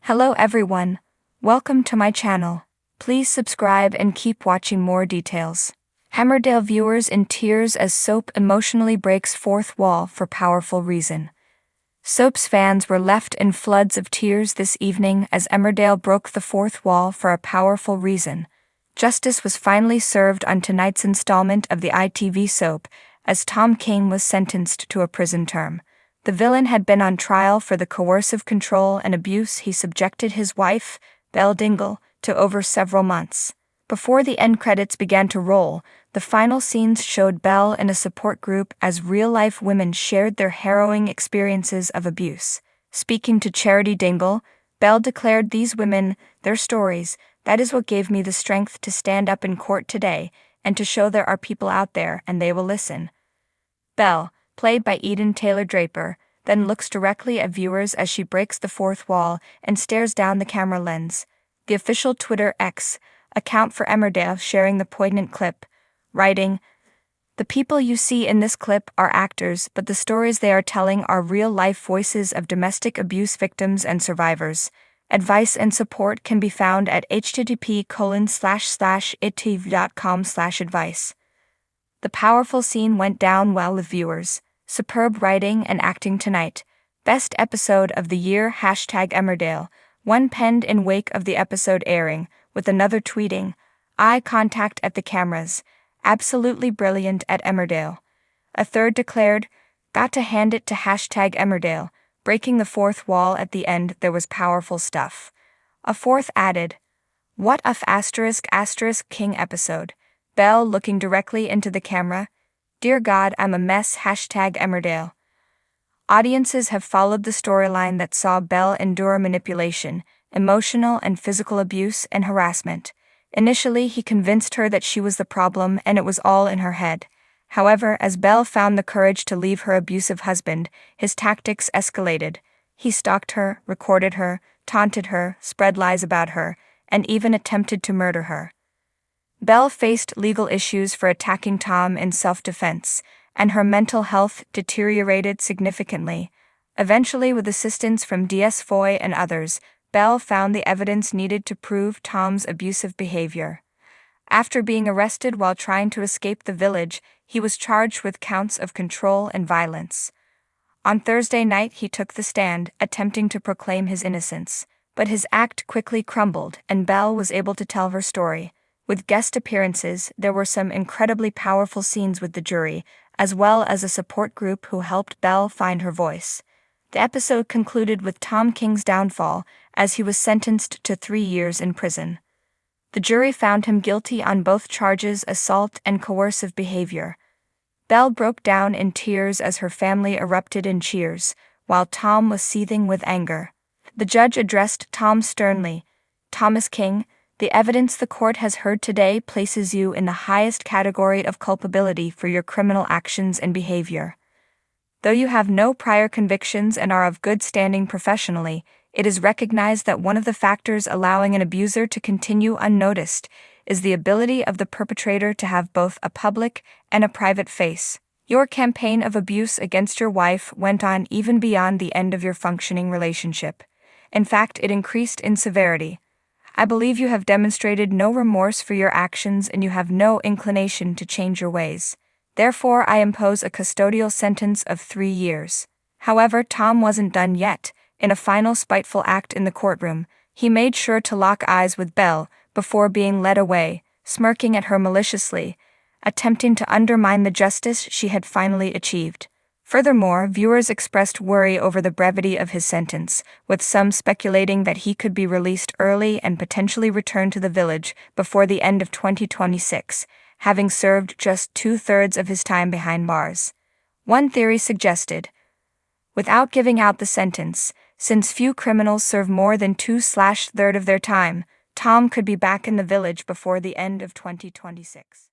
Hello everyone, welcome to my channel. Please subscribe and keep watching more details. Emmerdale viewers in tears as Soap emotionally breaks fourth wall for powerful reason. Soap's fans were left in floods of tears this evening as Emmerdale broke the fourth wall for a powerful reason. Justice was finally served on tonight's installment of the ITV soap, as Tom King was sentenced to a prison term. The villain had been on trial for the coercive control and abuse he subjected his wife, Belle Dingle, to over several months. Before the end credits began to roll, the final scenes showed Belle in a support group as real-life women shared their harrowing experiences of abuse. Speaking to Charity Dingle, Belle declared, "These women, their stories, that is what gave me the strength to stand up in court today and to show there are people out there and they will listen." Belle, played by Eden Taylor-Draper, then looks directly at viewers as she breaks the fourth wall and stares down the camera lens. The official Twitter X account for Emmerdale sharing the poignant clip, writing, "The people you see in this clip are actors, but the stories they are telling are real-life voices of domestic abuse victims and survivors. Advice and support can be found at http://itv.com/advice." The powerful scene went down well with viewers. Superb writing and acting tonight. Best episode of the year #Emmerdale, one penned in wake of the episode airing, with another tweeting, "Eye contact at the cameras. Absolutely brilliant at Emmerdale." A third declared, "Got to hand it to #Emmerdale. Breaking the fourth wall at the end, there was powerful stuff." A fourth added, "What a King episode. Belle looking directly into the camera. Dear God, I'm a mess. #Emmerdale." Audiences have followed the storyline that saw Belle endure manipulation, emotional and physical abuse, and harassment. Initially, he convinced her that she was the problem and it was all in her head. However, as Belle found the courage to leave her abusive husband, his tactics escalated. He stalked her, recorded her, taunted her, spread lies about her, and even attempted to murder her. Belle faced legal issues for attacking Tom in self-defense, and her mental health deteriorated significantly. Eventually, with assistance from DS Foy and others, Belle found the evidence needed to prove Tom's abusive behavior. After being arrested while trying to escape the village, he was charged with counts of control and violence. On Thursday night, he took the stand, attempting to proclaim his innocence. But his act quickly crumbled, and Belle was able to tell her story. With guest appearances, there were some incredibly powerful scenes with the jury, as well as a support group who helped Belle find her voice. The episode concluded with Tom King's downfall, as he was sentenced to 3 years in prison. The jury found him guilty on both charges: assault and coercive behavior. Belle broke down in tears as her family erupted in cheers, while Tom was seething with anger. The judge addressed Tom sternly, "Thomas King, the evidence the court has heard today places you in the highest category of culpability for your criminal actions and behavior. Though you have no prior convictions and are of good standing professionally, it is recognized that one of the factors allowing an abuser to continue unnoticed is the ability of the perpetrator to have both a public and a private face. Your campaign of abuse against your wife went on even beyond the end of your functioning relationship. In fact, it increased in severity. I believe you have demonstrated no remorse for your actions and you have no inclination to change your ways. Therefore, I impose a custodial sentence of 3 years. However, Tom wasn't done yet. In a final spiteful act in the courtroom, he made sure to lock eyes with Belle before being led away, smirking at her maliciously, attempting to undermine the justice she had finally achieved. Furthermore, viewers expressed worry over the brevity of his sentence, with some speculating that he could be released early and potentially return to the village before the end of 2026, having served just 2/3 of his time behind bars. One theory suggested, without giving out the sentence, since few criminals serve more than 2/3 of their time, Tom could be back in the village before the end of 2026.